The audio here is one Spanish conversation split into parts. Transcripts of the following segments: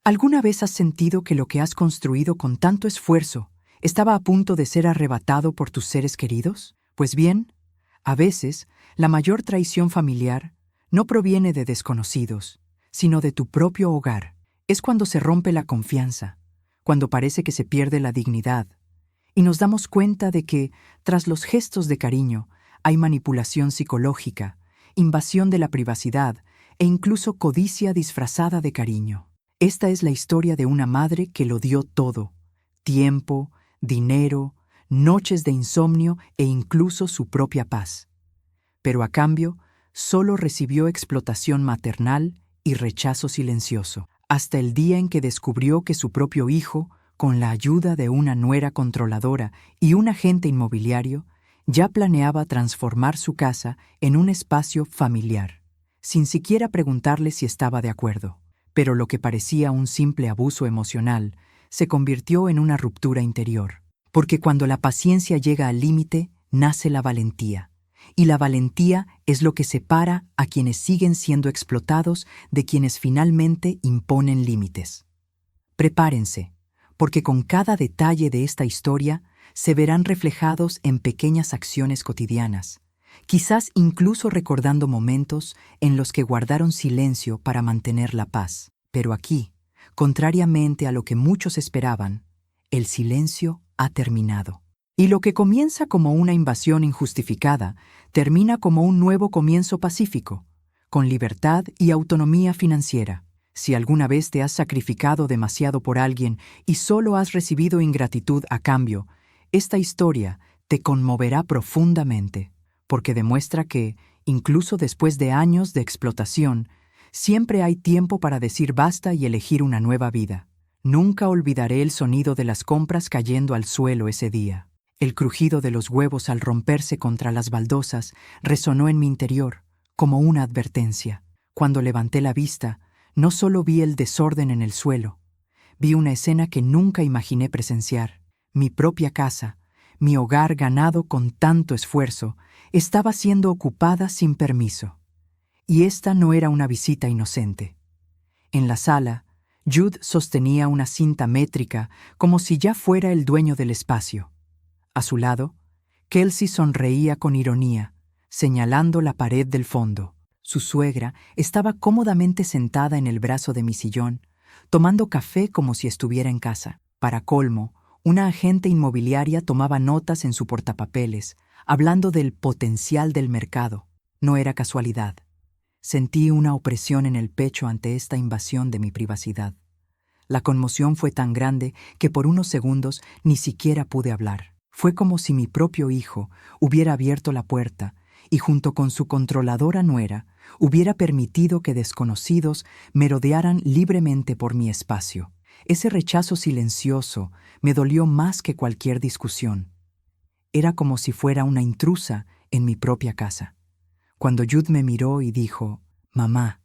¿Alguna vez has sentido que lo que has construido con tanto esfuerzo estaba a punto de ser arrebatado por tus seres queridos? Pues bien, a veces, la mayor traición familiar no proviene de desconocidos, sino de tu propio hogar. Es cuando se rompe la confianza, cuando parece que se pierde la dignidad, y nos damos cuenta de que, tras los gestos de cariño, hay manipulación psicológica, invasión de la privacidad e incluso codicia disfrazada de cariño. Esta es la historia de una madre que lo dio todo: tiempo, dinero, noches de insomnio e incluso su propia paz. Pero a cambio, solo recibió explotación maternal y rechazo silencioso, hasta el día en que descubrió que su propio hijo, con la ayuda de una nuera controladora y un agente inmobiliario, ya planeaba transformar su casa en un espacio familiar, sin siquiera preguntarle si estaba de acuerdo. Pero lo que parecía un simple abuso emocional se convirtió en una ruptura interior. Porque cuando la paciencia llega al límite, nace la valentía. Y la valentía es lo que separa a quienes siguen siendo explotados de quienes finalmente imponen límites. Prepárense, porque con cada detalle de esta historia se verán reflejados en pequeñas acciones cotidianas, quizás incluso recordando momentos en los que guardaron silencio para mantener la paz. Pero aquí, contrariamente a lo que muchos esperaban, el silencio ha terminado. Y lo que comienza como una invasión injustificada, termina como un nuevo comienzo pacífico, con libertad y autonomía financiera. Si alguna vez te has sacrificado demasiado por alguien y solo has recibido ingratitud a cambio, esta historia te conmoverá profundamente, porque demuestra que, incluso después de años de explotación, siempre hay tiempo para decir basta y elegir una nueva vida. Nunca olvidaré el sonido de las compras cayendo al suelo ese día. El crujido de los huevos al romperse contra las baldosas resonó en mi interior, como una advertencia. Cuando levanté la vista, no solo vi el desorden en el suelo, vi una escena que nunca imaginé presenciar. Mi propia casa, mi hogar ganado con tanto esfuerzo, estaba siendo ocupada sin permiso. Y esta no era una visita inocente. En la sala, Jude sostenía una cinta métrica como si ya fuera el dueño del espacio. A su lado, Kelsey sonreía con ironía, señalando la pared del fondo. Su suegra estaba cómodamente sentada en el brazo de mi sillón, tomando café como si estuviera en casa. Para colmo, una agente inmobiliaria tomaba notas en su portapapeles, hablando del potencial del mercado. No era casualidad. Sentí una opresión en el pecho ante esta invasión de mi privacidad. La conmoción fue tan grande que por unos segundos ni siquiera pude hablar. Fue como si mi propio hijo hubiera abierto la puerta y junto con su controladora nuera hubiera permitido que desconocidos merodearan libremente por mi espacio. Ese rechazo silencioso me dolió más que cualquier discusión. Era como si fuera una intrusa en mi propia casa. Cuando Jude me miró y dijo: «Mamá,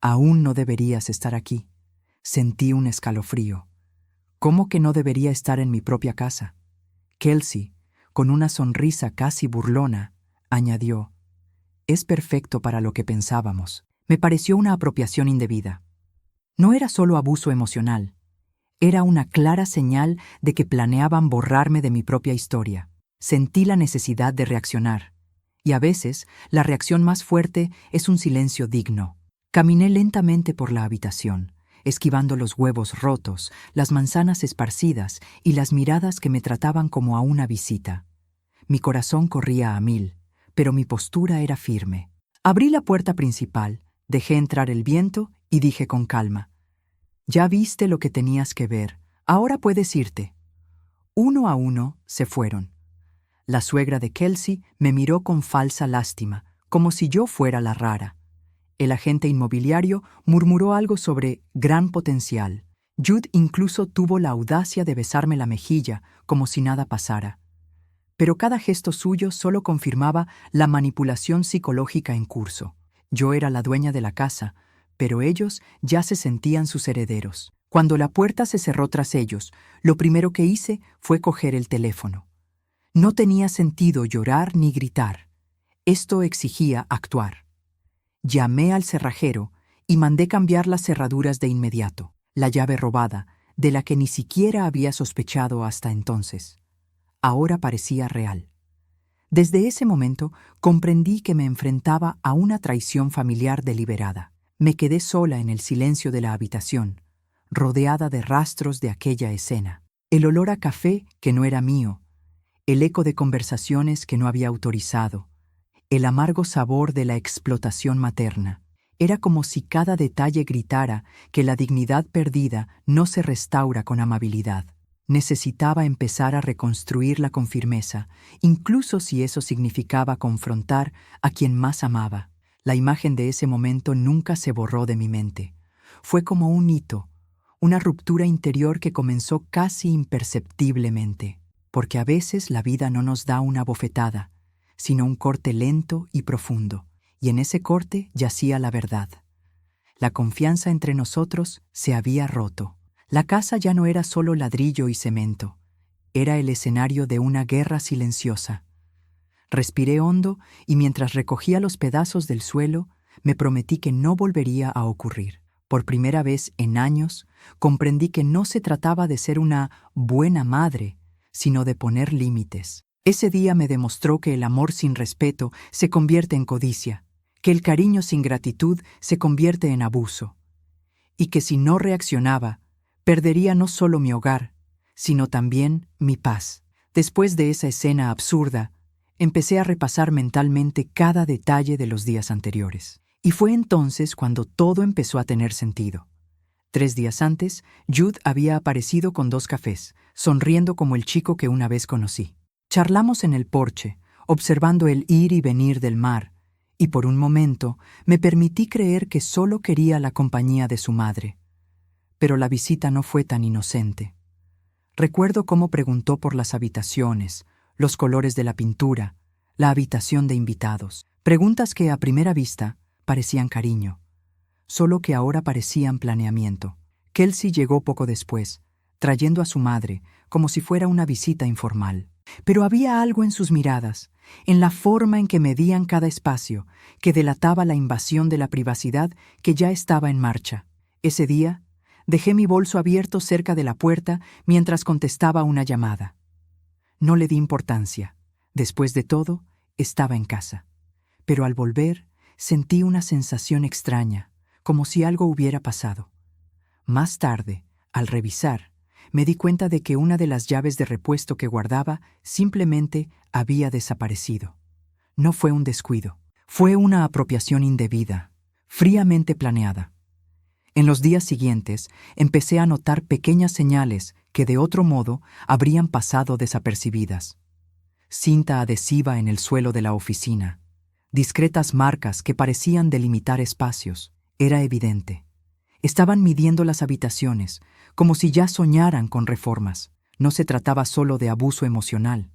aún no deberías estar aquí», sentí un escalofrío. ¿Cómo que no debería estar en mi propia casa? Kelsey, con una sonrisa casi burlona, añadió: «Es perfecto para lo que pensábamos». Me pareció una apropiación indebida. No era solo abuso emocional. Era una clara señal de que planeaban borrarme de mi propia historia. Sentí la necesidad de reaccionar. Y a veces, la reacción más fuerte es un silencio digno. Caminé lentamente por la habitación, esquivando los huevos rotos, las manzanas esparcidas y las miradas que me trataban como a una visita. Mi corazón corría a 1000, pero mi postura era firme. Abrí la puerta principal, dejé entrar el viento y dije con calma: «Ya viste lo que tenías que ver, ahora puedes irte». Uno a uno se fueron. La suegra de Kelsey me miró con falsa lástima, como si yo fuera la rara. El agente inmobiliario murmuró algo sobre gran potencial. Jude incluso tuvo la audacia de besarme la mejilla, como si nada pasara. Pero cada gesto suyo solo confirmaba la manipulación psicológica en curso. Yo era la dueña de la casa, pero ellos ya se sentían sus herederos. Cuando la puerta se cerró tras ellos, lo primero que hice fue coger el teléfono. No tenía sentido llorar ni gritar. Esto exigía actuar. Llamé al cerrajero y mandé cambiar las cerraduras de inmediato. la llave robada, de la que ni siquiera había sospechado hasta entonces. Ahora parecía real. Desde ese momento comprendí que me enfrentaba a una traición familiar deliberada. Me quedé sola en el silencio de la habitación, rodeada de rastros de aquella escena. El olor a café que no era mío, el eco de conversaciones que no había autorizado, el amargo sabor de la explotación materna. Era como si cada detalle gritara que la dignidad perdida no se restaura con amabilidad. Necesitaba empezar a reconstruirla con firmeza, incluso si eso significaba confrontar a quien más amaba. La imagen de ese momento nunca se borró de mi mente. Fue como un hito, una ruptura interior que comenzó casi imperceptiblemente, porque a veces la vida no nos da una bofetada, sino un corte lento y profundo, y en ese corte yacía la verdad. La confianza entre nosotros se había roto. La casa ya no era solo ladrillo y cemento, era el escenario de una guerra silenciosa. Respiré hondo y mientras recogía los pedazos del suelo, me prometí que no volvería a ocurrir. Por primera vez en años, comprendí que no se trataba de ser una buena madre, sino de poner límites. Ese día me demostró que el amor sin respeto se convierte en codicia, que el cariño sin gratitud se convierte en abuso, y que si no reaccionaba, perdería no solo mi hogar, sino también mi paz. Después de esa escena absurda, empecé a repasar mentalmente cada detalle de los días anteriores. Y fue entonces cuando todo empezó a tener sentido. 3 días antes, Jude había aparecido con 2 cafés, sonriendo como el chico que una vez conocí. Charlamos en el porche, observando el ir y venir del mar, y por un momento me permití creer que solo quería la compañía de su madre. Pero la visita no fue tan inocente. Recuerdo cómo preguntó por las habitaciones, los colores de la pintura, la habitación de invitados. Preguntas que a primera vista parecían cariño, solo que ahora parecían planeamiento. Kelsey llegó poco después, trayendo a su madre, como si fuera una visita informal. Pero había algo en sus miradas, en la forma en que medían cada espacio, que delataba la invasión de la privacidad que ya estaba en marcha. Ese día, dejé mi bolso abierto cerca de la puerta mientras contestaba una llamada. No le di importancia. Después de todo, estaba en casa. Pero al volver, sentí una sensación extraña, como si algo hubiera pasado. Más tarde, al revisar, me di cuenta de que una de las llaves de repuesto que guardaba simplemente había desaparecido. No fue un descuido, fue una apropiación indebida, fríamente planeada. En los días siguientes, empecé a notar pequeñas señales que de otro modo habrían pasado desapercibidas. Cinta adhesiva en el suelo de la oficina, discretas marcas que parecían delimitar espacios. Era evidente. Estaban midiendo las habitaciones, como si ya soñaran con reformas. No se trataba solo de abuso emocional.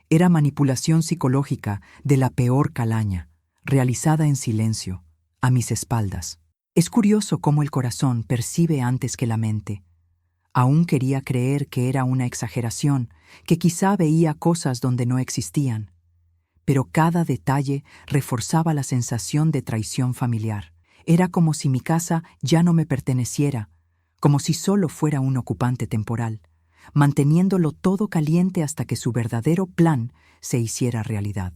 Era manipulación psicológica de la peor calaña, realizada en silencio, a mis espaldas. Es curioso cómo el corazón percibe antes que la mente. Aún quería creer que era una exageración, que quizá veía cosas donde no existían. Pero cada detalle reforzaba la sensación de traición familiar. Era como si mi casa ya no me perteneciera, como si solo fuera un ocupante temporal, manteniéndolo todo caliente hasta que su verdadero plan se hiciera realidad.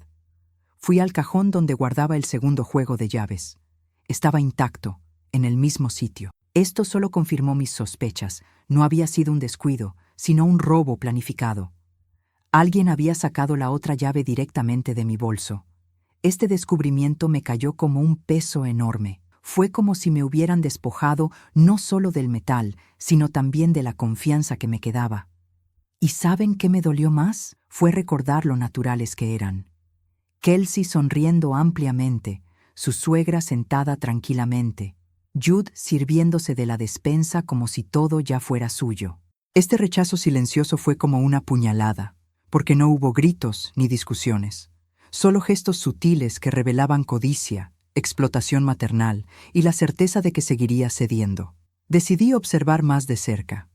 Fui al cajón donde guardaba el segundo juego de llaves. Estaba intacto, en el mismo sitio. Esto solo confirmó mis sospechas. No había sido un descuido, sino un robo planificado. Alguien había sacado la otra llave directamente de mi bolso. Este descubrimiento me cayó como un peso enorme. Fue como si me hubieran despojado no solo del metal, sino también de la confianza que me quedaba. ¿Y saben qué me dolió más? Fue recordar lo naturales que eran. Kelsey sonriendo ampliamente, su suegra sentada tranquilamente, Jude sirviéndose de la despensa como si todo ya fuera suyo. Este rechazo silencioso fue como una puñalada, porque no hubo gritos ni discusiones, solo gestos sutiles que revelaban codicia, explotación maternal y la certeza de que seguiría cediendo. Decidí observar más de cerca.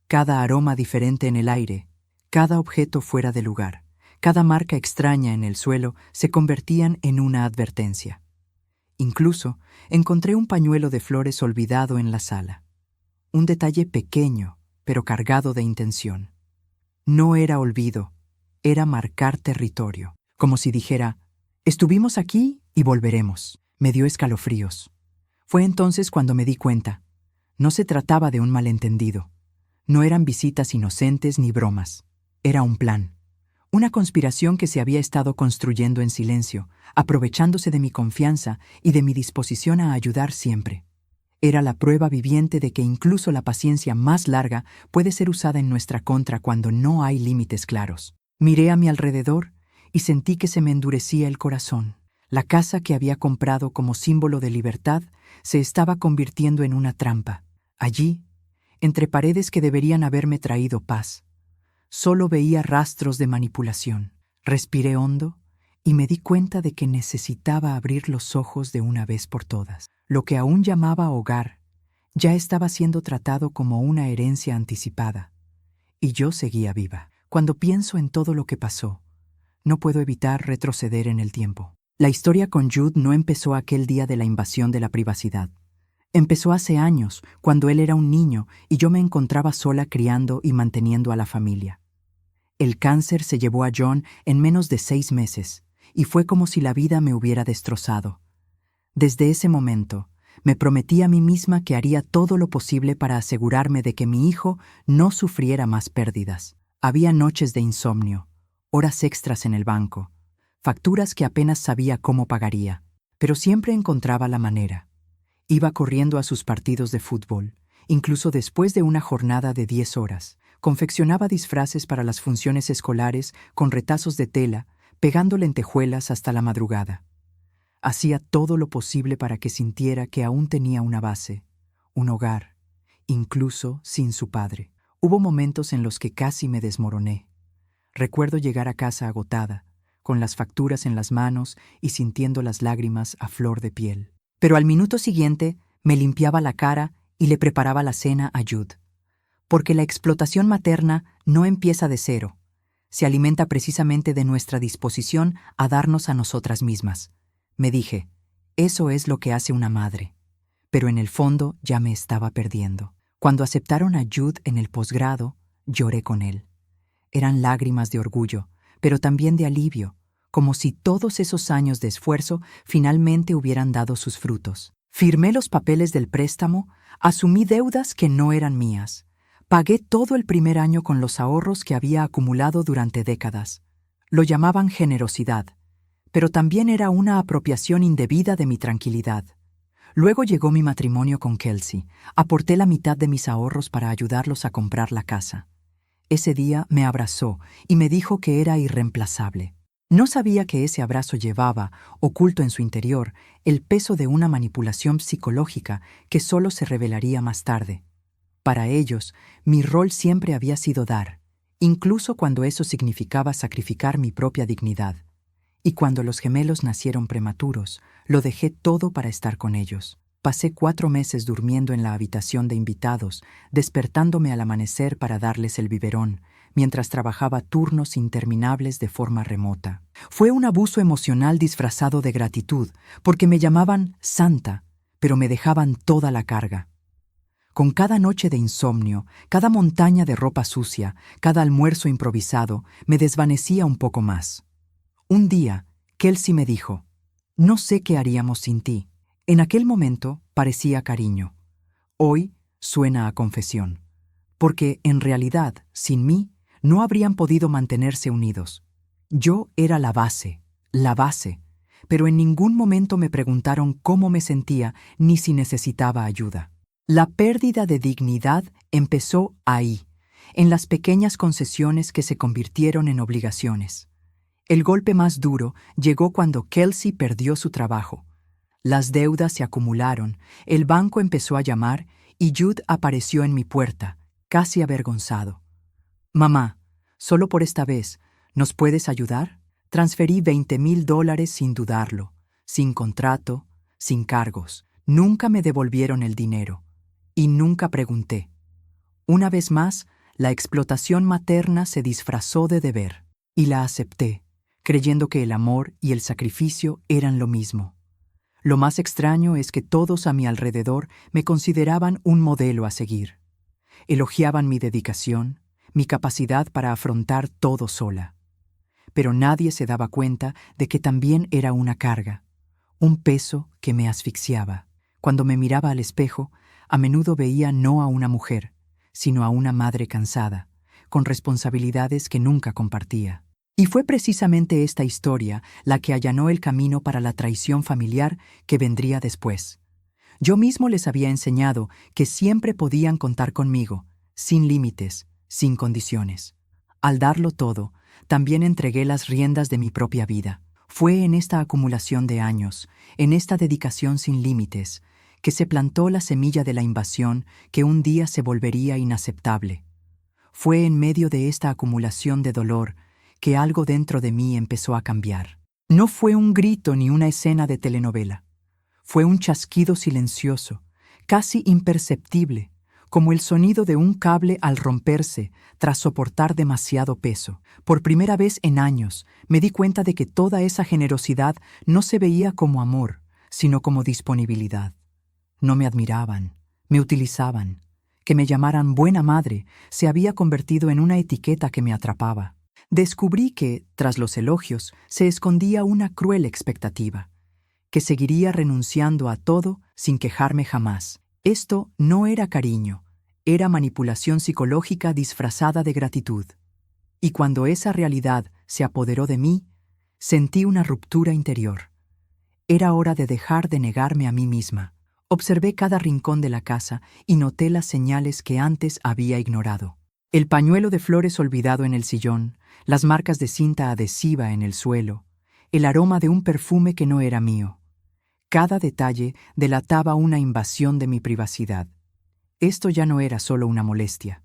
Cada aroma diferente en el aire, cada objeto fuera de lugar, cada marca extraña en el suelo se convertían en una advertencia. Incluso encontré un pañuelo de flores olvidado en la sala. un detalle pequeño, pero cargado de intención. No era olvido, era marcar territorio, como si dijera, estuvimos aquí y volveremos. Me dio escalofríos. Fue entonces cuando me di cuenta. No se trataba de un malentendido. No eran visitas inocentes ni bromas. Era un plan. Una conspiración que se había estado construyendo en silencio, aprovechándose de mi confianza y de mi disposición a ayudar siempre. Era la prueba viviente de que incluso la paciencia más larga puede ser usada en nuestra contra cuando no hay límites claros. Miré a mi alrededor y sentí que se me endurecía el corazón. La casa que había comprado como símbolo de libertad se estaba convirtiendo en una trampa. Allí, entre paredes que deberían haberme traído paz, solo veía rastros de manipulación. Respiré hondo y me di cuenta de que necesitaba abrir los ojos de una vez por todas. Lo que aún llamaba hogar ya estaba siendo tratado como una herencia anticipada, y yo seguía viva. Cuando pienso en todo lo que pasó, no puedo evitar retroceder en el tiempo. La historia con Jude no empezó aquel día de la invasión de la privacidad. Empezó hace años, cuando él era un niño y yo me encontraba sola criando y manteniendo a la familia. El cáncer se llevó a John en menos de 6 meses, y fue como si la vida me hubiera destrozado. Desde ese momento, me prometí a mí misma que haría todo lo posible para asegurarme de que mi hijo no sufriera más pérdidas. Había noches de insomnio, horas extras en el banco, facturas que apenas sabía cómo pagaría, pero siempre encontraba la manera. Iba corriendo a sus partidos de fútbol, incluso después de una jornada de 10 horas. Confeccionaba disfraces para las funciones escolares con retazos de tela, pegando lentejuelas hasta la madrugada. Hacía todo lo posible para que sintiera que aún tenía una base, un hogar, incluso sin su padre. Hubo momentos en los que casi me desmoroné. Recuerdo llegar a casa agotada, con las facturas en las manos y sintiendo las lágrimas a flor de piel. Pero al minuto siguiente me limpiaba la cara y le preparaba la cena a Jude. Porque la explotación materna no empieza de cero. Se alimenta precisamente de nuestra disposición a darnos a nosotras mismas. Me dije, eso es lo que hace una madre. Pero en el fondo ya me estaba perdiendo. Cuando aceptaron a Jude en el posgrado, lloré con él. Eran lágrimas de orgullo, pero también de alivio, como si todos esos años de esfuerzo finalmente hubieran dado sus frutos. Firmé los papeles del préstamo, asumí deudas que no eran mías. Pagué todo el primer año con los ahorros que había acumulado durante décadas. Lo llamaban generosidad, pero también era una apropiación indebida de mi tranquilidad. Luego llegó mi matrimonio con Kelsey. Aporté la mitad de mis ahorros para ayudarlos a comprar la casa. Ese día me abrazó y me dijo que era irreemplazable. No sabía que ese abrazo llevaba, oculto en su interior, el peso de una manipulación psicológica que solo se revelaría más tarde. Para ellos, mi rol siempre había sido dar, incluso cuando eso significaba sacrificar mi propia dignidad. Y cuando los gemelos nacieron prematuros, lo dejé todo para estar con ellos. Pasé 4 meses durmiendo en la habitación de invitados, despertándome al amanecer para darles el biberón, mientras trabajaba turnos interminables de forma remota. Fue un abuso emocional disfrazado de gratitud, porque me llamaban santa, pero me dejaban toda la carga. Con cada noche de insomnio, cada montaña de ropa sucia, cada almuerzo improvisado, me desvanecía un poco más. Un día, Kelsey me dijo, «No sé qué haríamos sin ti». En aquel momento parecía cariño. Hoy suena a confesión. Porque, en realidad, sin mí, no habrían podido mantenerse unidos. Yo era la base, pero en ningún momento me preguntaron cómo me sentía ni si necesitaba ayuda. La pérdida de dignidad empezó ahí, en las pequeñas concesiones que se convirtieron en obligaciones. El golpe más duro llegó cuando Kelsey perdió su trabajo. Las deudas se acumularon, el banco empezó a llamar y Jude apareció en mi puerta, casi avergonzado. «Mamá, solo por esta vez, ¿nos puedes ayudar?» Transferí $20,000 sin dudarlo, sin contrato, sin cargos. Nunca me devolvieron el dinero. Y nunca pregunté. Una vez más, la explotación materna se disfrazó de deber, y la acepté, creyendo que el amor y el sacrificio eran lo mismo. Lo más extraño es que todos a mi alrededor me consideraban un modelo a seguir. Elogiaban mi dedicación, mi capacidad para afrontar todo sola. Pero nadie se daba cuenta de que también era una carga, un peso que me asfixiaba. Cuando me miraba al espejo, a menudo veía no a una mujer, sino a una madre cansada, con responsabilidades que nunca compartía. Y fue precisamente esta historia la que allanó el camino para la traición familiar que vendría después. Yo mismo les había enseñado que siempre podían contar conmigo, sin límites, sin condiciones. Al darlo todo, también entregué las riendas de mi propia vida. Fue en esta acumulación de años, en esta dedicación sin límites, que se plantó la semilla de la invasión que un día se volvería inaceptable. Fue en medio de esta acumulación de dolor que algo dentro de mí empezó a cambiar. No fue un grito ni una escena de telenovela. Fue un chasquido silencioso, casi imperceptible, como el sonido de un cable al romperse tras soportar demasiado peso. Por primera vez en años me di cuenta de que toda esa generosidad no se veía como amor, sino como disponibilidad. No me admiraban, me utilizaban. Que me llamaran buena madre se había convertido en una etiqueta que me atrapaba. Descubrí que, tras los elogios, se escondía una cruel expectativa, que seguiría renunciando a todo sin quejarme jamás. Esto no era cariño, era manipulación psicológica disfrazada de gratitud. Y cuando esa realidad se apoderó de mí, sentí una ruptura interior. Era hora de dejar de negarme a mí misma. Observé cada rincón de la casa y noté las señales que antes había ignorado. El pañuelo de flores olvidado en el sillón, las marcas de cinta adhesiva en el suelo, el aroma de un perfume que no era mío. Cada detalle delataba una invasión de mi privacidad. Esto ya no era solo una molestia.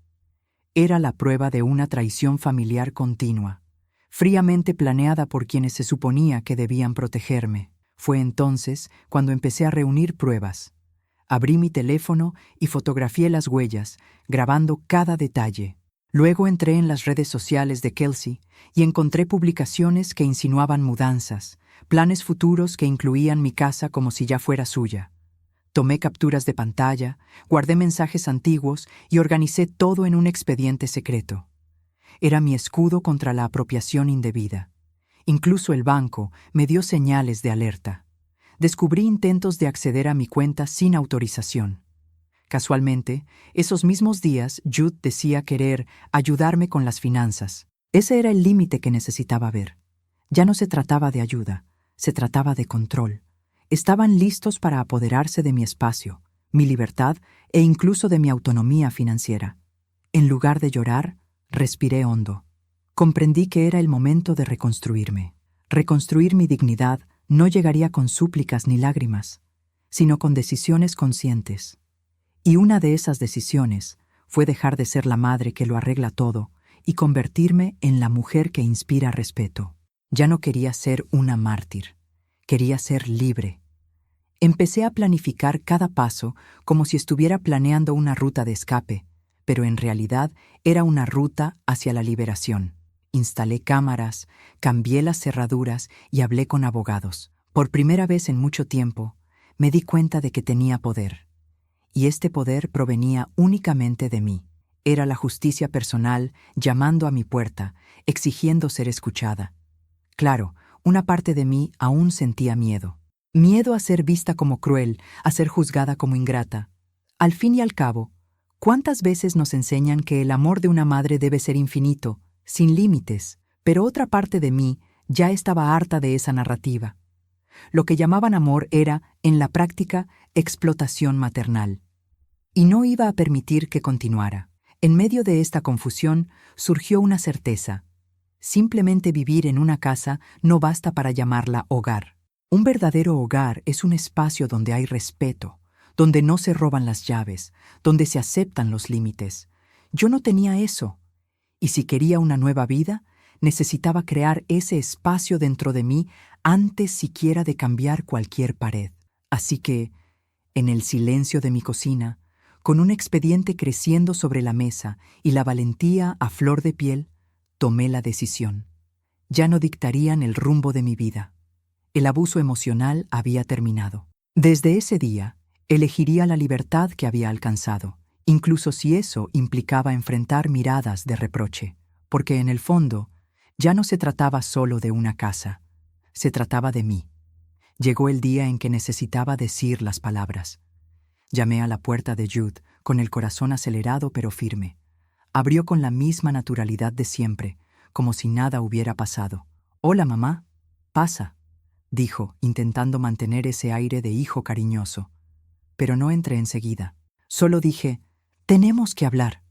Era la prueba de una traición familiar continua, fríamente planeada por quienes se suponía que debían protegerme. Fue entonces cuando empecé a reunir pruebas. Abrí mi teléfono y fotografié las huellas, grabando cada detalle. Luego entré en las redes sociales de Kelsey y encontré publicaciones que insinuaban mudanzas, planes futuros que incluían mi casa como si ya fuera suya. Tomé capturas de pantalla, guardé mensajes antiguos y organicé todo en un expediente secreto. Era mi escudo contra la apropiación indebida. Incluso el banco me dio señales de alerta. Descubrí intentos de acceder a mi cuenta sin autorización. Casualmente, esos mismos días, Jude decía querer ayudarme con las finanzas. Ese era el límite que necesitaba ver. Ya no se trataba de ayuda, se trataba de control. Estaban listos para apoderarse de mi espacio, mi libertad e incluso de mi autonomía financiera. En lugar de llorar, respiré hondo. Comprendí que era el momento de reconstruirme. Reconstruir mi dignidad no llegaría con súplicas ni lágrimas, sino con decisiones conscientes. Y una de esas decisiones fue dejar de ser la madre que lo arregla todo y convertirme en la mujer que inspira respeto. Ya no quería ser una mártir, quería ser libre. Empecé a planificar cada paso como si estuviera planeando una ruta de escape, pero en realidad era una ruta hacia la liberación. Instalé cámaras, cambié las cerraduras y hablé con abogados. Por primera vez en mucho tiempo, me di cuenta de que tenía poder. Y este poder provenía únicamente de mí. Era la justicia personal llamando a mi puerta, exigiendo ser escuchada. Claro, una parte de mí aún sentía miedo. Miedo a ser vista como cruel, a ser juzgada como ingrata. Al fin y al cabo, ¿cuántas veces nos enseñan que el amor de una madre debe ser infinito, sin límites? Pero otra parte de mí ya estaba harta de esa narrativa. Lo que llamaban amor era, en la práctica, explotación maternal. Y no iba a permitir que continuara. En medio de esta confusión surgió una certeza. Simplemente vivir en una casa no basta para llamarla hogar. Un verdadero hogar es un espacio donde hay respeto, donde no se roban las llaves, donde se aceptan los límites. Yo no tenía eso. Y si quería una nueva vida, necesitaba crear ese espacio dentro de mí antes siquiera de cambiar cualquier pared. Así que, en el silencio de mi cocina, con un expediente creciendo sobre la mesa y la valentía a flor de piel, tomé la decisión. Ya no dictarían el rumbo de mi vida. El abuso emocional había terminado. Desde ese día, elegiría la libertad que había alcanzado, incluso si eso implicaba enfrentar miradas de reproche, porque en el fondo ya no se trataba solo de una casa, se trataba de mí. Llegó el día en que necesitaba decir las palabras. Llamé a la puerta de Jude, con el corazón acelerado pero firme. Abrió con la misma naturalidad de siempre, como si nada hubiera pasado. «Hola, mamá. Pasa», dijo, intentando mantener ese aire de hijo cariñoso. Pero no entré enseguida. Solo dije, «Tenemos que hablar».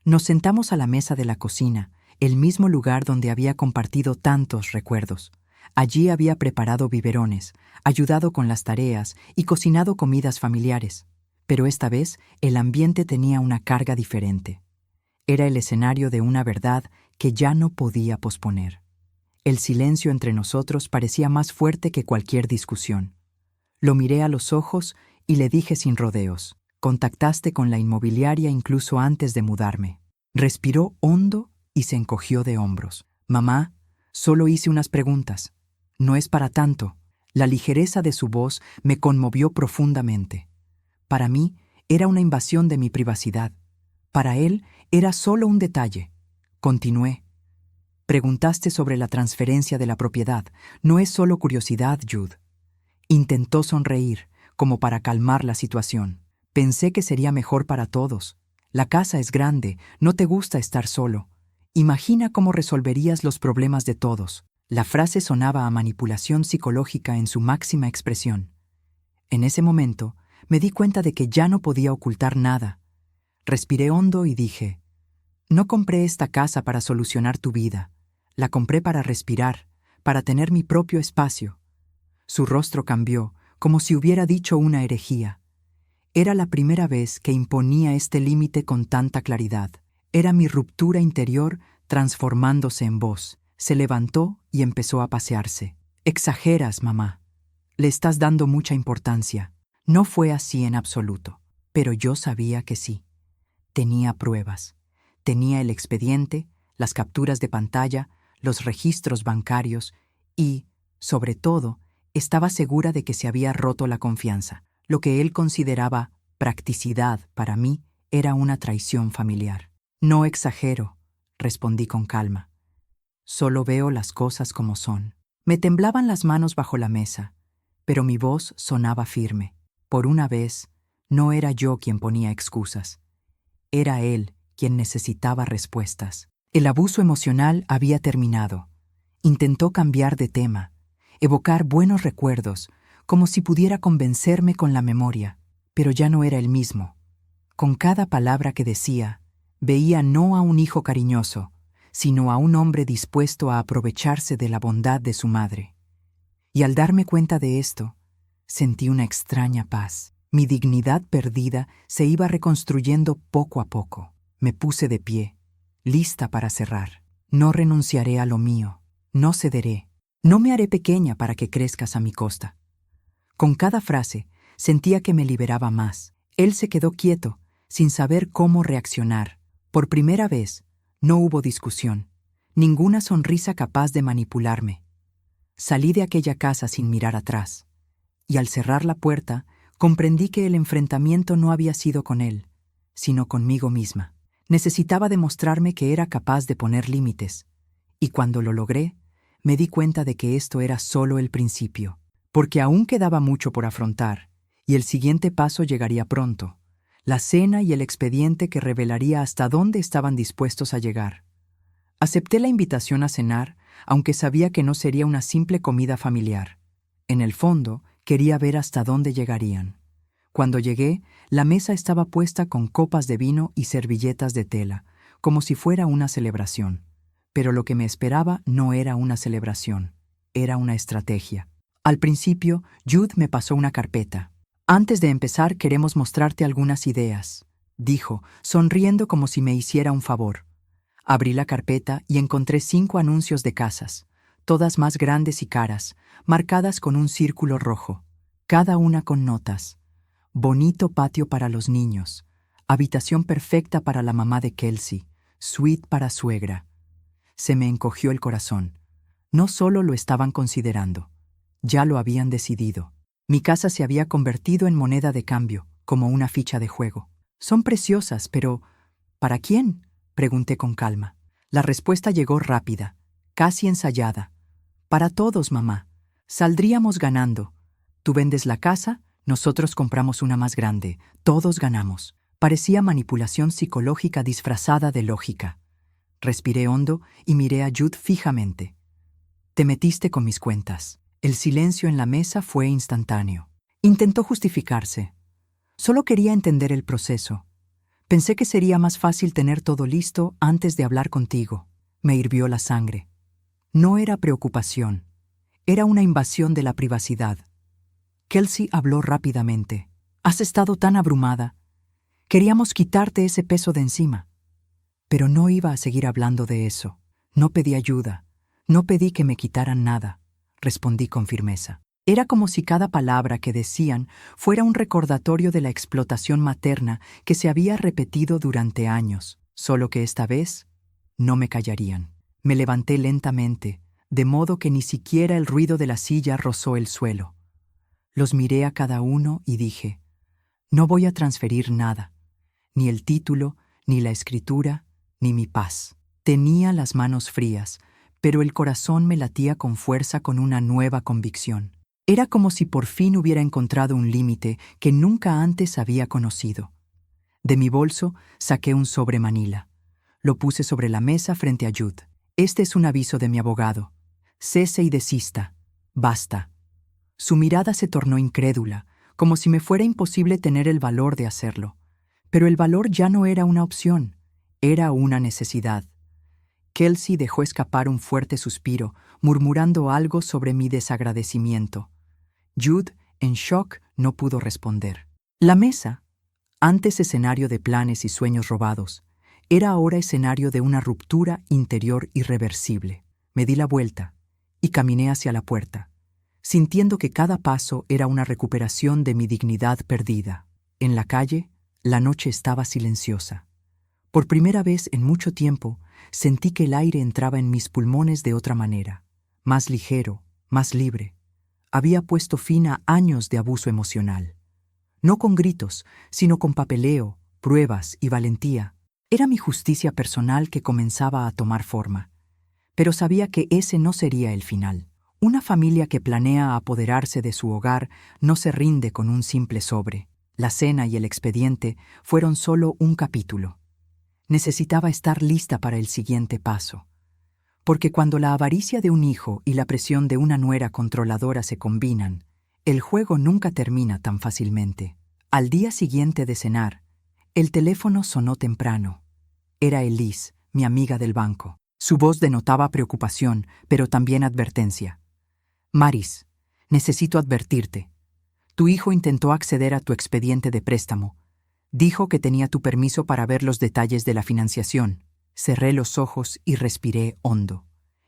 Nos sentamos a la mesa de la cocina, el mismo lugar donde había compartido tantos recuerdos. Allí había preparado biberones, ayudado con las tareas y cocinado comidas familiares. Pero esta vez el ambiente tenía una carga diferente. Era el escenario de una verdad que ya no podía posponer. El silencio entre nosotros parecía más fuerte que cualquier discusión. Lo miré a los ojos y le dije sin rodeos, «Contactaste con la inmobiliaria incluso antes de mudarme». Respiró hondo y se encogió de hombros. «Mamá, solo hice unas preguntas. No es para tanto». La ligereza de su voz me conmovió profundamente. Para mí, era una invasión de mi privacidad. Para él, era solo un detalle. Continué. «Preguntaste sobre la transferencia de la propiedad. No es solo curiosidad, Jude». Intentó sonreír, como para calmar la situación. «Pensé que sería mejor para todos. La casa es grande, no te gusta estar solo. Imagina cómo resolverías los problemas de todos». La frase sonaba a manipulación psicológica en su máxima expresión. En ese momento, me di cuenta de que ya no podía ocultar nada. Respiré hondo y dije, «No compré esta casa para solucionar tu vida. La compré para respirar, para tener mi propio espacio». Su rostro cambió, como si hubiera dicho una herejía. Era la primera vez que imponía este límite con tanta claridad. Era mi ruptura interior transformándose en voz. Se levantó y empezó a pasearse. «Exageras, mamá. Le estás dando mucha importancia». No fue así en absoluto, pero yo sabía que sí. Tenía pruebas. Tenía el expediente, las capturas de pantalla, los registros bancarios y, sobre todo, estaba segura de que se había roto la confianza. Lo que él consideraba practicidad para mí era una traición familiar. «No exagero», respondí con calma. «Solo veo las cosas como son». Me temblaban las manos bajo la mesa, pero mi voz sonaba firme. Por una vez, no era yo quien ponía excusas. Era él quien necesitaba respuestas. El abuso emocional había terminado. Intentó cambiar de tema, evocar buenos recuerdos, como si pudiera convencerme con la memoria, pero ya no era el mismo. Con cada palabra que decía, veía no a un hijo cariñoso, sino a un hombre dispuesto a aprovecharse de la bondad de su madre. Y al darme cuenta de esto, sentí una extraña paz. Mi dignidad perdida se iba reconstruyendo poco a poco. Me puse de pie, lista para cerrar. «No renunciaré a lo mío, no cederé, no me haré pequeña para que crezcas a mi costa». Con cada frase, sentía que me liberaba más. Él se quedó quieto, sin saber cómo reaccionar. Por primera vez, no hubo discusión, ninguna sonrisa capaz de manipularme. Salí de aquella casa sin mirar atrás, y al cerrar la puerta, comprendí que el enfrentamiento no había sido con él, sino conmigo misma. Necesitaba demostrarme que era capaz de poner límites, y cuando lo logré, me di cuenta de que esto era solo el principio, porque aún quedaba mucho por afrontar, y el siguiente paso llegaría pronto, la cena y el expediente que revelaría hasta dónde estaban dispuestos a llegar. Acepté la invitación a cenar, aunque sabía que no sería una simple comida familiar. En el fondo, quería ver hasta dónde llegarían. Cuando llegué, la mesa estaba puesta con copas de vino y servilletas de tela, como si fuera una celebración. Pero lo que me esperaba no era una celebración, era una estrategia. Al principio, Jude me pasó una carpeta. «Antes de empezar, queremos mostrarte algunas ideas», dijo, sonriendo como si me hiciera un favor. Abrí la carpeta y encontré 5 anuncios de casas, todas más grandes y caras, marcadas con un círculo rojo, cada una con notas. Bonito patio para los niños, habitación perfecta para la mamá de Kelsey, suite para suegra. Se me encogió el corazón. No solo lo estaban considerando, ya lo habían decidido. Mi casa se había convertido en moneda de cambio, como una ficha de juego. Son preciosas, pero ¿para quién?, pregunté con calma. La respuesta llegó rápida, casi ensayada. Para todos, mamá. Saldríamos ganando. Tú vendes la casa, nosotros compramos una más grande. Todos ganamos. Parecía manipulación psicológica disfrazada de lógica. Respiré hondo y miré a Jude fijamente. Te metiste con mis cuentas. El silencio en la mesa fue instantáneo. Intentó justificarse. Solo quería entender el proceso. Pensé que sería más fácil tener todo listo antes de hablar contigo. Me hirvió la sangre. No era preocupación. Era una invasión de la privacidad. Kelsey habló rápidamente. Has estado tan abrumada. Queríamos quitarte ese peso de encima. Pero no iba a seguir hablando de eso. No pedí ayuda. No pedí que me quitaran nada. Respondí con firmeza. Era como si cada palabra que decían fuera un recordatorio de la explotación materna que se había repetido durante años, solo que esta vez no me callarían. Me levanté lentamente, de modo que ni siquiera el ruido de la silla rozó el suelo. Los miré a cada uno y dije, no voy a transferir nada, ni el título, ni la escritura, ni mi paz. Tenía las manos frías, pero el corazón me latía con fuerza con una nueva convicción. Era como si por fin hubiera encontrado un límite que nunca antes había conocido. De mi bolso saqué un sobre manila. Lo puse sobre la mesa frente a Jude. Este es un aviso de mi abogado. Cese y desista. Basta. Su mirada se tornó incrédula, como si me fuera imposible tener el valor de hacerlo. Pero el valor ya no era una opción, era una necesidad. Kelsey dejó escapar un fuerte suspiro, murmurando algo sobre mi desagradecimiento. Jude, en shock, no pudo responder. La mesa, antes escenario de planes y sueños robados, era ahora escenario de una ruptura interior irreversible. Me di la vuelta y caminé hacia la puerta, sintiendo que cada paso era una recuperación de mi dignidad perdida. En la calle, la noche estaba silenciosa. Por primera vez en mucho tiempo, sentí que el aire entraba en mis pulmones de otra manera, más ligero, más libre. Había puesto fin a años de abuso emocional. No con gritos, sino con papeleo, pruebas y valentía. Era mi justicia personal que comenzaba a tomar forma. Pero sabía que ese no sería el final. Una familia que planea apoderarse de su hogar no se rinde con un simple sobre. La cena y el expediente fueron solo un capítulo. Necesitaba estar lista para el siguiente paso. Porque cuando la avaricia de un hijo y la presión de una nuera controladora se combinan, el juego nunca termina tan fácilmente. Al día siguiente de cenar, el teléfono sonó temprano. Era Elise, mi amiga del banco. Su voz denotaba preocupación, pero también advertencia. Maris, necesito advertirte. Tu hijo intentó acceder a tu expediente de préstamo. Dijo que tenía tu permiso para ver los detalles de la financiación. Cerré los ojos y respiré hondo.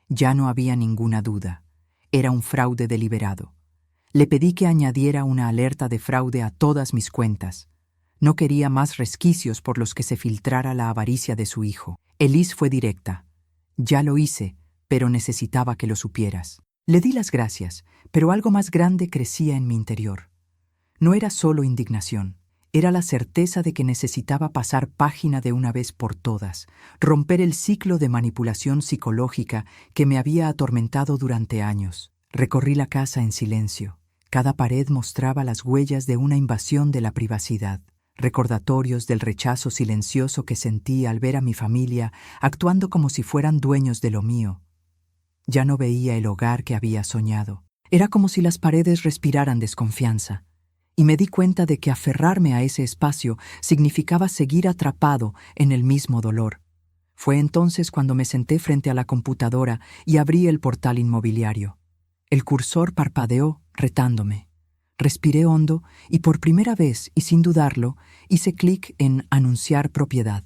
Ya no había ninguna duda. Era un fraude deliberado. Le pedí que añadiera una alerta de fraude a todas mis cuentas. No quería más resquicios por los que se filtrara la avaricia de su hijo. Elise fue directa. Ya lo hice, pero necesitaba que lo supieras. Le di las gracias, pero algo más grande crecía en mi interior. No era solo indignación. Era la certeza de que necesitaba pasar página de una vez por todas, romper el ciclo de manipulación psicológica que me había atormentado durante años. Recorrí la casa en silencio. Cada pared mostraba las huellas de una invasión de la privacidad, recordatorios del rechazo silencioso que sentí al ver a mi familia actuando como si fueran dueños de lo mío. Ya no veía el hogar que había soñado. Era como si las paredes respiraran desconfianza. Y me di cuenta de que aferrarme a ese espacio significaba seguir atrapado en el mismo dolor. Fue entonces cuando me senté frente a la computadora y abrí el portal inmobiliario. El cursor parpadeó, retándome. Respiré hondo y por primera vez, y sin dudarlo, hice clic en Anunciar propiedad.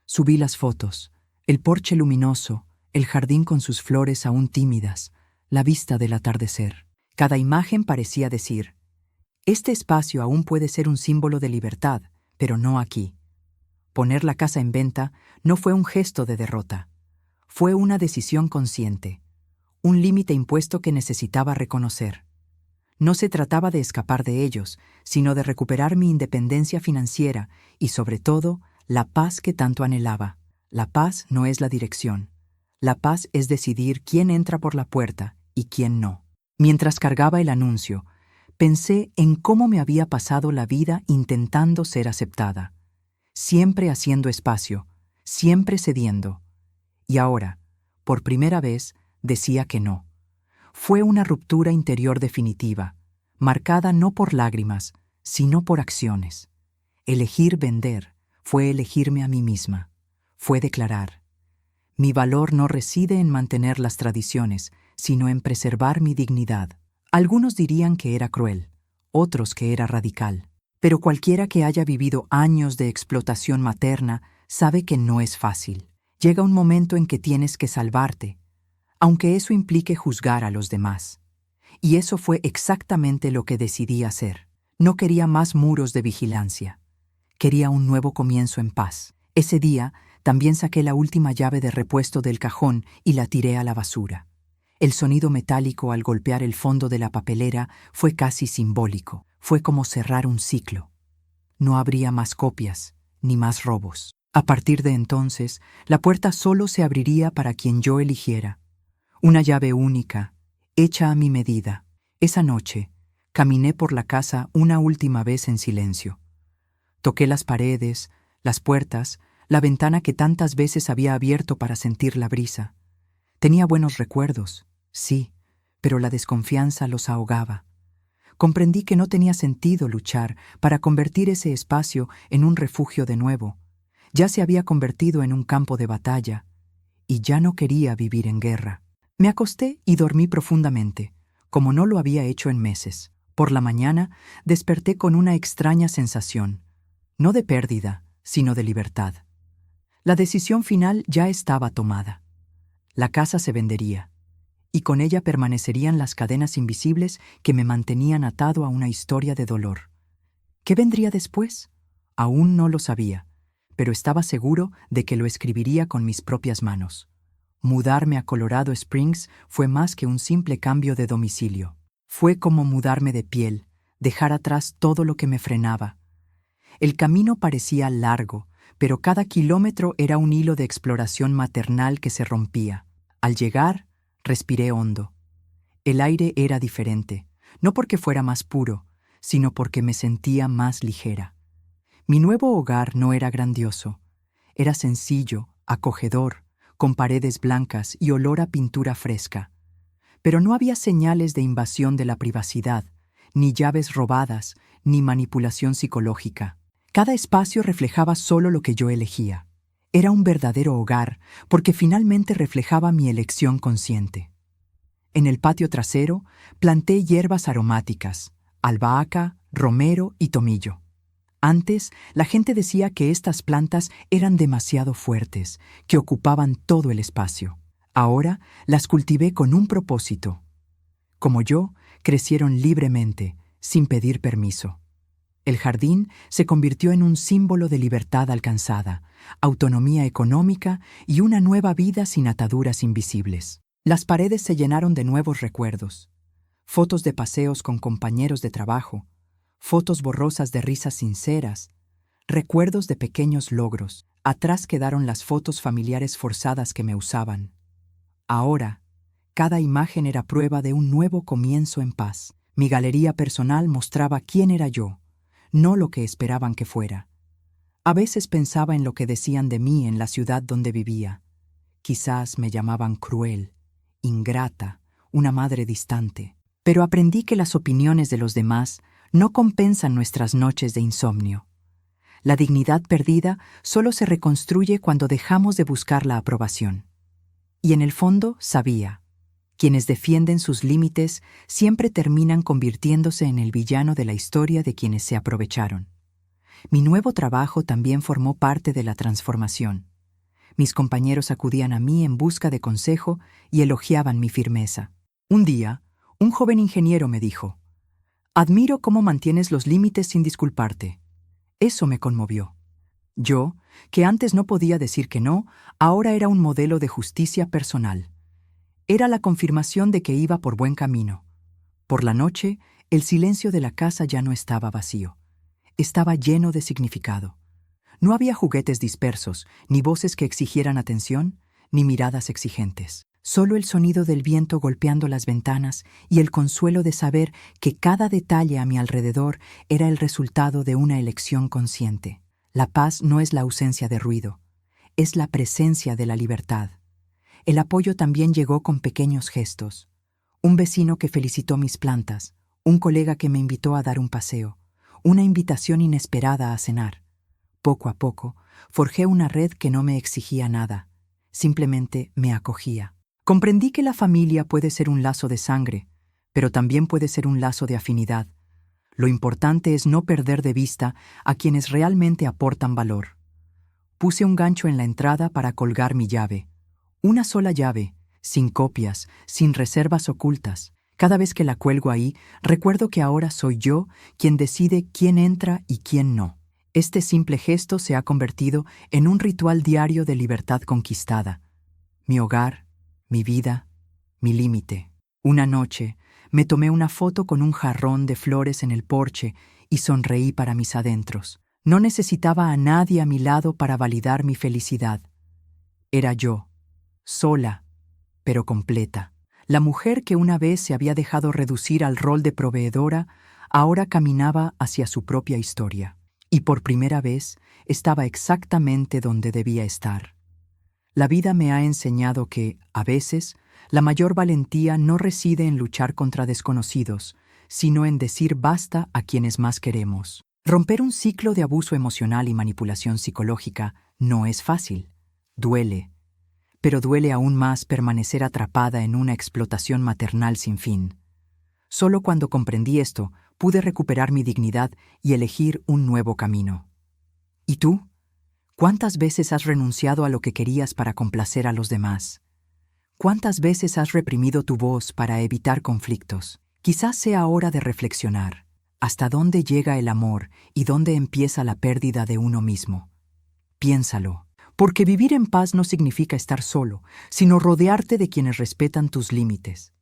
Subí las fotos, el porche luminoso, el jardín con sus flores aún tímidas, la vista del atardecer. Cada imagen parecía decir: este espacio aún puede ser un símbolo de libertad, pero no aquí. Poner la casa en venta no fue un gesto de derrota. Fue una decisión consciente, un límite impuesto que necesitaba reconocer. No se trataba de escapar de ellos, sino de recuperar mi independencia financiera y, sobre todo, la paz que tanto anhelaba. La paz no es la dirección. La paz es decidir quién entra por la puerta y quién no. Mientras cargaba el anuncio, pensé en cómo me había pasado la vida intentando ser aceptada, siempre haciendo espacio, siempre cediendo. Y ahora, por primera vez, decía que no. Fue una ruptura interior definitiva, marcada no por lágrimas, sino por acciones. Elegir vender fue elegirme a mí misma. Fue declarar: mi valor no reside en mantener las tradiciones, sino en preservar mi dignidad. Algunos dirían que era cruel, otros que era radical. Pero cualquiera que haya vivido años de explotación materna sabe que no es fácil. Llega un momento en que tienes que salvarte, aunque eso implique juzgar a los demás. Y eso fue exactamente lo que decidí hacer. No quería más muros de vigilancia. Quería un nuevo comienzo en paz. Ese día también saqué la última llave de repuesto del cajón y la tiré a la basura. El sonido metálico al golpear el fondo de la papelera fue casi simbólico. Fue como cerrar un ciclo. No habría más copias, ni más robos. A partir de entonces, la puerta solo se abriría para quien yo eligiera. Una llave única, hecha a mi medida. Esa noche, caminé por la casa una última vez en silencio. Toqué las paredes, las puertas, la ventana que tantas veces había abierto para sentir la brisa. Tenía buenos recuerdos, sí, pero la desconfianza los ahogaba. Comprendí que no tenía sentido luchar para convertir ese espacio en un refugio de nuevo. Ya se había convertido en un campo de batalla, y ya no quería vivir en guerra. Me acosté y dormí profundamente, como no lo había hecho en meses. Por la mañana desperté con una extraña sensación, no de pérdida, sino de libertad. La decisión final ya estaba tomada. La casa se vendería, y con ella permanecerían las cadenas invisibles que me mantenían atado a una historia de dolor. ¿Qué vendría después? Aún no lo sabía, pero estaba seguro de que lo escribiría con mis propias manos. Mudarme a Colorado Springs fue más que un simple cambio de domicilio. Fue como mudarme de piel, dejar atrás todo lo que me frenaba. El camino parecía largo, pero cada kilómetro era un hilo de exploración maternal que se rompía. Al llegar, respiré hondo. El aire era diferente, no porque fuera más puro, sino porque me sentía más ligera. Mi nuevo hogar no era grandioso. Era sencillo, acogedor, con paredes blancas y olor a pintura fresca. Pero no había señales de invasión de la privacidad, ni llaves robadas, ni manipulación psicológica. Cada espacio reflejaba solo lo que yo elegía. Era un verdadero hogar, porque finalmente reflejaba mi elección consciente. En el patio trasero planté hierbas aromáticas, albahaca, romero y tomillo. Antes, la gente decía que estas plantas eran demasiado fuertes, que ocupaban todo el espacio. Ahora las cultivé con un propósito. Como yo, crecieron libremente, sin pedir permiso. El jardín se convirtió en un símbolo de libertad alcanzada, autonomía económica y una nueva vida sin ataduras invisibles. Las paredes se llenaron de nuevos recuerdos. Fotos de paseos con compañeros de trabajo, fotos borrosas de risas sinceras, recuerdos de pequeños logros. Atrás quedaron las fotos familiares forzadas que me usaban. Ahora, cada imagen era prueba de un nuevo comienzo en paz. Mi galería personal mostraba quién era yo, no lo que esperaban que fuera. A veces pensaba en lo que decían de mí en la ciudad donde vivía. Quizás me llamaban cruel, ingrata, una madre distante. Pero aprendí que las opiniones de los demás no compensan nuestras noches de insomnio. La dignidad perdida solo se reconstruye cuando dejamos de buscar la aprobación. Y en el fondo sabía, quienes defienden sus límites siempre terminan convirtiéndose en el villano de la historia de quienes se aprovecharon. Mi nuevo trabajo también formó parte de la transformación. Mis compañeros acudían a mí en busca de consejo y elogiaban mi firmeza. Un día, un joven ingeniero me dijo: «Admiro cómo mantienes los límites sin disculparte». Eso me conmovió. Yo, que antes no podía decir que no, ahora era un modelo de justicia personal. Era la confirmación de que iba por buen camino. Por la noche, El silencio de la casa ya no estaba vacío. Estaba lleno de significado. No había juguetes dispersos, ni voces que exigieran atención, ni miradas exigentes. Solo el sonido del viento golpeando las ventanas y el consuelo de saber que cada detalle a mi alrededor era el resultado de una elección consciente. La paz no es la ausencia de ruido, es la presencia de la libertad. El apoyo también llegó con pequeños gestos. Un vecino que felicitó mis plantas, un colega que me invitó a dar un paseo, una invitación inesperada a cenar. Poco a poco, forjé una red que no me exigía nada, simplemente me acogía. Comprendí que la familia puede ser un lazo de sangre, pero también puede ser un lazo de afinidad. Lo importante es no perder de vista a quienes realmente aportan valor. Puse un gancho en la entrada para colgar mi llave. Una sola llave, sin copias, sin reservas ocultas. Cada vez que la cuelgo ahí, recuerdo que ahora soy yo quien decide quién entra y quién no. Este simple gesto se ha convertido en un ritual diario de libertad conquistada. Mi hogar, mi vida, mi límite. Una noche, me tomé una foto con un jarrón de flores en el porche y sonreí para mis adentros. No necesitaba a nadie a mi lado para validar mi felicidad. Era yo, sola, pero completa. La mujer que una vez se había dejado reducir al rol de proveedora, ahora caminaba hacia su propia historia. Y por primera vez estaba exactamente donde debía estar. La vida me ha enseñado que, a veces, la mayor valentía no reside en luchar contra desconocidos, sino en decir basta a quienes más queremos. Romper un ciclo de abuso emocional y manipulación psicológica no es fácil. Duele. Pero duele aún más permanecer atrapada en una explotación maternal sin fin. Solo cuando comprendí esto, pude recuperar mi dignidad y elegir un nuevo camino. ¿Y tú? ¿Cuántas veces has renunciado a lo que querías para complacer a los demás? ¿Cuántas veces has reprimido tu voz para evitar conflictos? Quizás sea hora de reflexionar. ¿Hasta dónde llega el amor y dónde empieza la pérdida de uno mismo? Piénsalo, porque vivir en paz no significa estar solo, sino rodearte de quienes respetan tus límites.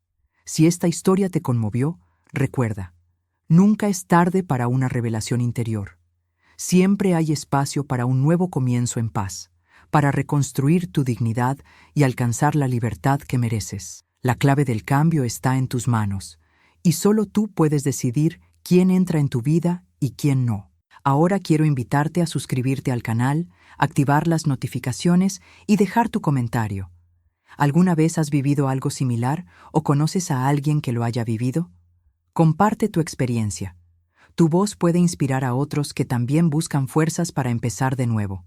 Si esta historia te conmovió, recuerda, nunca es tarde para una revelación interior. Siempre hay espacio para un nuevo comienzo en paz, para reconstruir tu dignidad y alcanzar la libertad que mereces. La clave del cambio está en tus manos, y solo tú puedes decidir quién entra en tu vida y quién no. Ahora quiero invitarte a suscribirte al canal, activar las notificaciones y dejar tu comentario. ¿Alguna vez has vivido algo similar o conoces a alguien que lo haya vivido? Comparte tu experiencia. Tu voz puede inspirar a otros que también buscan fuerzas para empezar de nuevo.